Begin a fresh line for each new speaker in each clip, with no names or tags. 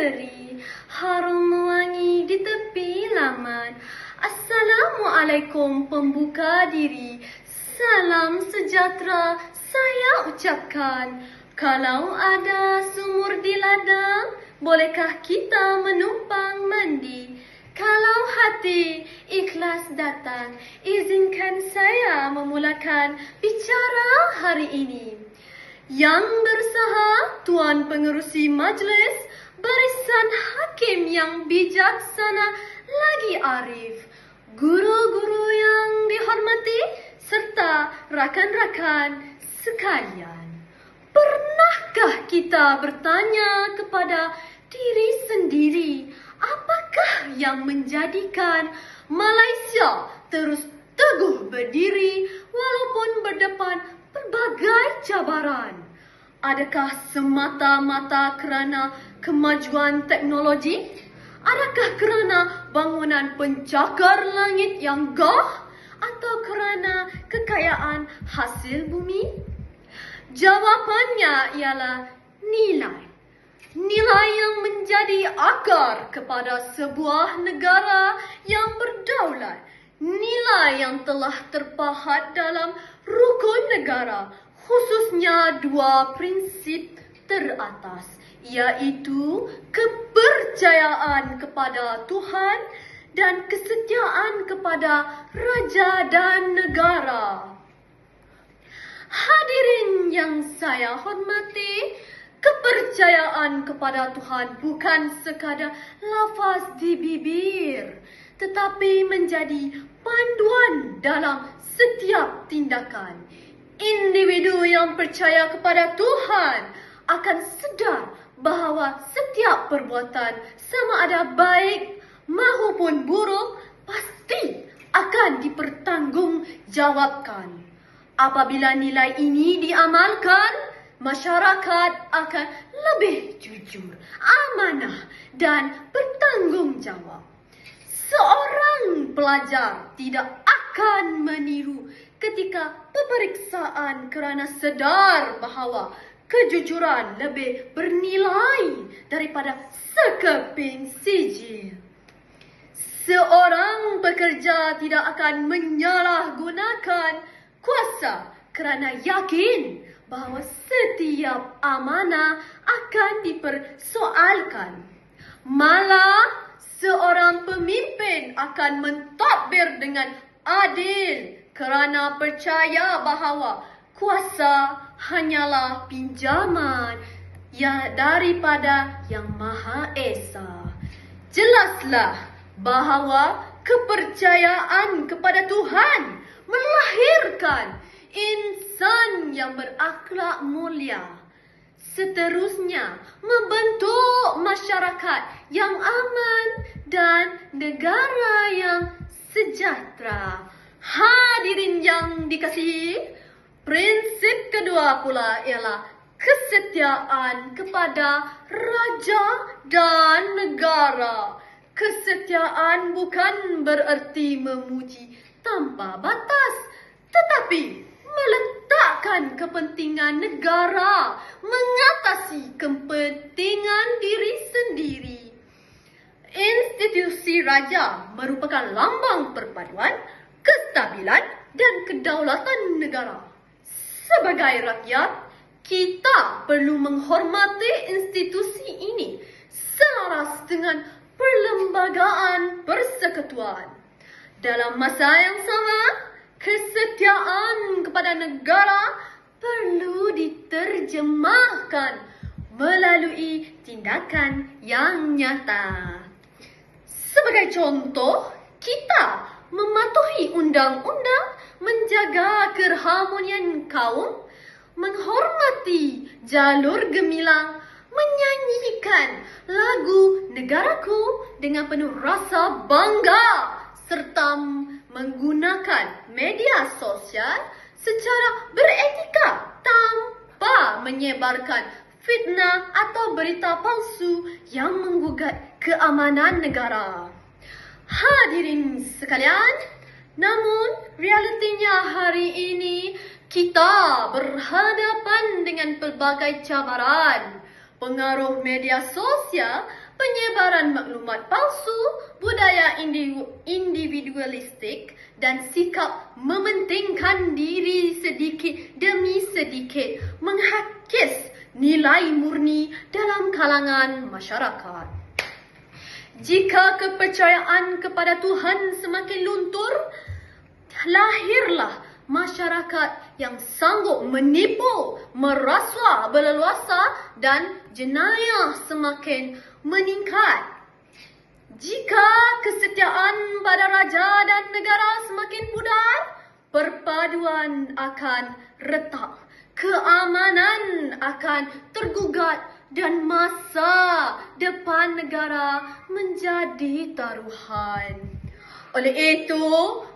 beri, harum mewangi di tepi laman. Assalamualaikum pembuka diri, salam sejahtera saya ucapkan. Kalau ada sumur di ladang, bolehkah kita menumpang mandi? Kalau hati ikhlas datang, izinkan saya memulakan bicara hari ini. Yang berusaha Tuan Pengerusi Majlis, barisan hakim yang bijaksana lagi arif, guru-guru yang dihormati, serta rakan-rakan sekalian. Pernahkah kita bertanya kepada diri sendiri, apakah yang menjadikan Malaysia terus teguh berdiri walaupun berdepan berbagai cabaran? Adakah semata-mata kerana kemajuan teknologi? Adakah kerana bangunan pencakar langit yang gah? Atau kerana kekayaan hasil bumi? Jawapannya ialah nilai. Nilai yang menjadi akar kepada sebuah negara yang berdaulat. Nilai yang telah terpahat dalam rukun negara, khususnya dua prinsip teratas, iaitu kepercayaan kepada Tuhan dan kesetiaan kepada raja dan negara. Hadirin yang saya hormati, kepercayaan kepada Tuhan bukan sekadar lafaz di bibir, tetapi menjadi panduan dalam setiap tindakan. Individu yang percaya kepada Tuhan akan sedar bahawa setiap perbuatan, sama ada baik maupun buruk, pasti akan dipertanggungjawabkan. Apabila nilai ini diamalkan, masyarakat akan lebih jujur, amanah dan bertanggungjawab. Seorang pelajar tidak akan meniru ketika peperiksaan kerana sedar bahawa kejujuran lebih bernilai daripada sekeping sijil. Seorang pekerja tidak akan menyalahgunakan kuasa kerana yakin bahawa setiap amanah akan dipersoalkan. Malah, seorang pemimpin akan mentadbir dengan adil kerana percaya bahawa kuasa hanyalah pinjaman daripada Yang Maha Esa. Jelaslah bahawa kepercayaan kepada Tuhan melahirkan insan yang berakhlak mulia. Seterusnya, membentuk masyarakat yang aman dan negara yang sejahtera. Hadirin yang dikasihi, prinsip kedua pula ialah kesetiaan kepada raja dan negara. Kesetiaan bukan bererti memuji tanpa batas, tetapi meletakkan kepentingan negara mengatasi kepentingan diri sendiri. Institusi raja merupakan lambang perpaduan, kestabilan dan kedaulatan negara. Sebagai rakyat, kita perlu menghormati institusi ini selaras dengan perlembagaan persekutuan. Dalam masa yang sama, kesetiaan kepada negara perlu diterjemahkan melalui tindakan yang nyata. Sebagai contoh, kita mematuhi undang-undang, menjaga keharmonian kaum, menghormati jalur gemilang, menyanyikan lagu negaraku dengan penuh rasa bangga, serta menggunakan media sosial secara beretika tanpa menyebarkan fitnah atau berita palsu yang menggugat keamanan negara. Hadirin sekalian, namun realitinya hari ini kita berhadapan dengan pelbagai cabaran. Pengaruh media sosial penyebaran maklumat palsu, budaya individualistik, dan sikap mementingkan diri sedikit demi sedikit menghakis nilai murni dalam kalangan masyarakat. Jika kepercayaan kepada Tuhan semakin luntur, lahirlah masyarakat yang sanggup menipu, merasuah berleluasa dan jenayah semakin meningkat. Jika kesetiaan pada raja dan negara semakin pudar, perpaduan akan retak, keamanan akan tergugat dan masa depan negara menjadi taruhan. Oleh itu,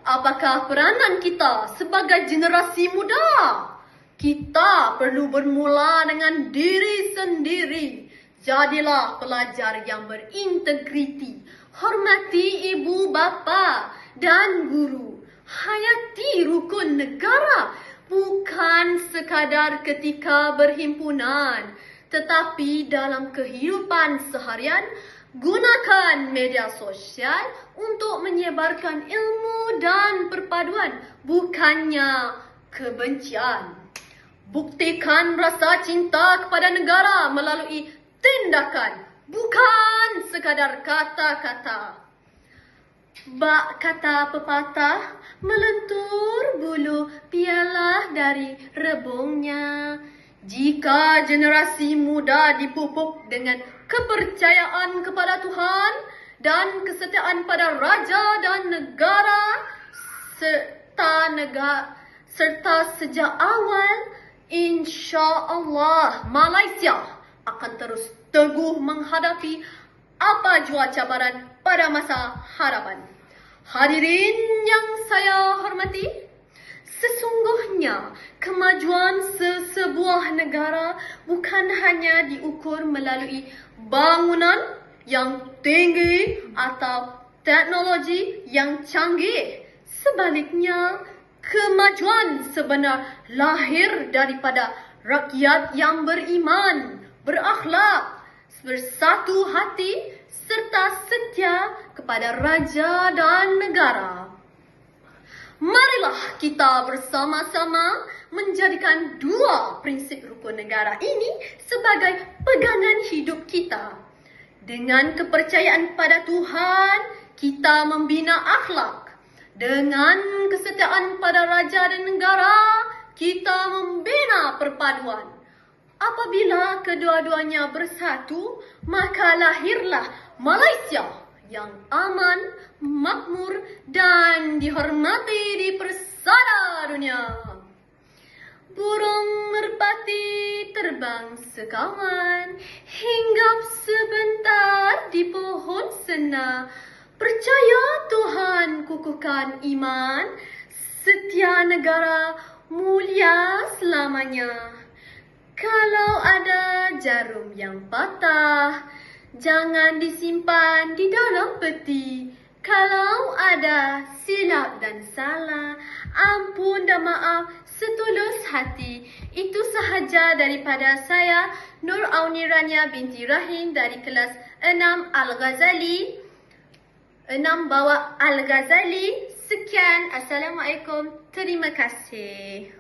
apakah peranan kita sebagai generasi muda? Kita perlu bermula dengan diri sendiri. Jadilah pelajar yang berintegriti. Hormati ibu bapa dan guru. Hayati rukun negara. Bukan sekadar ketika berhimpunan, tetapi dalam kehidupan seharian. Gunakan media sosial untuk menyebarkan ilmu dan perpaduan, bukannya kebencian. Buktikan rasa cinta kepada negara melalui tindakan, bukan sekadar kata-kata. Bak kata pepatah, melentur bulu pialah dari rebungnya. Jika generasi muda dipupuk dengan kepercayaan kepada Tuhan dan kesetiaan pada raja dan negara serta sejak awal, insya-Allah Malaysia akan terus teguh menghadapi apa jua cabaran pada masa hadapan. Hadirin yang saya hormati, sesungguhnya kemajuan sesebuah negara bukan hanya diukur melalui bangunan yang tinggi atau teknologi yang canggih. Sebaliknya, kemajuan sebenar lahir daripada rakyat yang beriman, berakhlak, bersatu hati serta setia kepada raja dan negara. Marilah kita bersama-sama menjadikan dua prinsip rukun negara ini sebagai pegangan hidup kita. Dengan kepercayaan pada Tuhan, kita membina akhlak. Dengan kesetiaan pada raja dan negara, kita membina perpaduan. Apabila kedua-duanya bersatu, maka lahirlah Malaysia yang aman, makmur dan dihormati di persada dunia. Burung merpati terbang sekawan, hinggap sebentar di pohon sena. Percaya Tuhan, kukuhkan iman, setia negara, mulia selamanya. Kalau ada jarum yang patah, jangan disimpan di dalam peti. Kalau ada silap dan salah, ampun dan maaf setulus hati. Itu sahaja daripada saya, Nur Aunirania binti Rahim dari kelas 6 Al-Ghazali. 6 bawah Al-Ghazali. Sekian. Assalamualaikum. Terima kasih.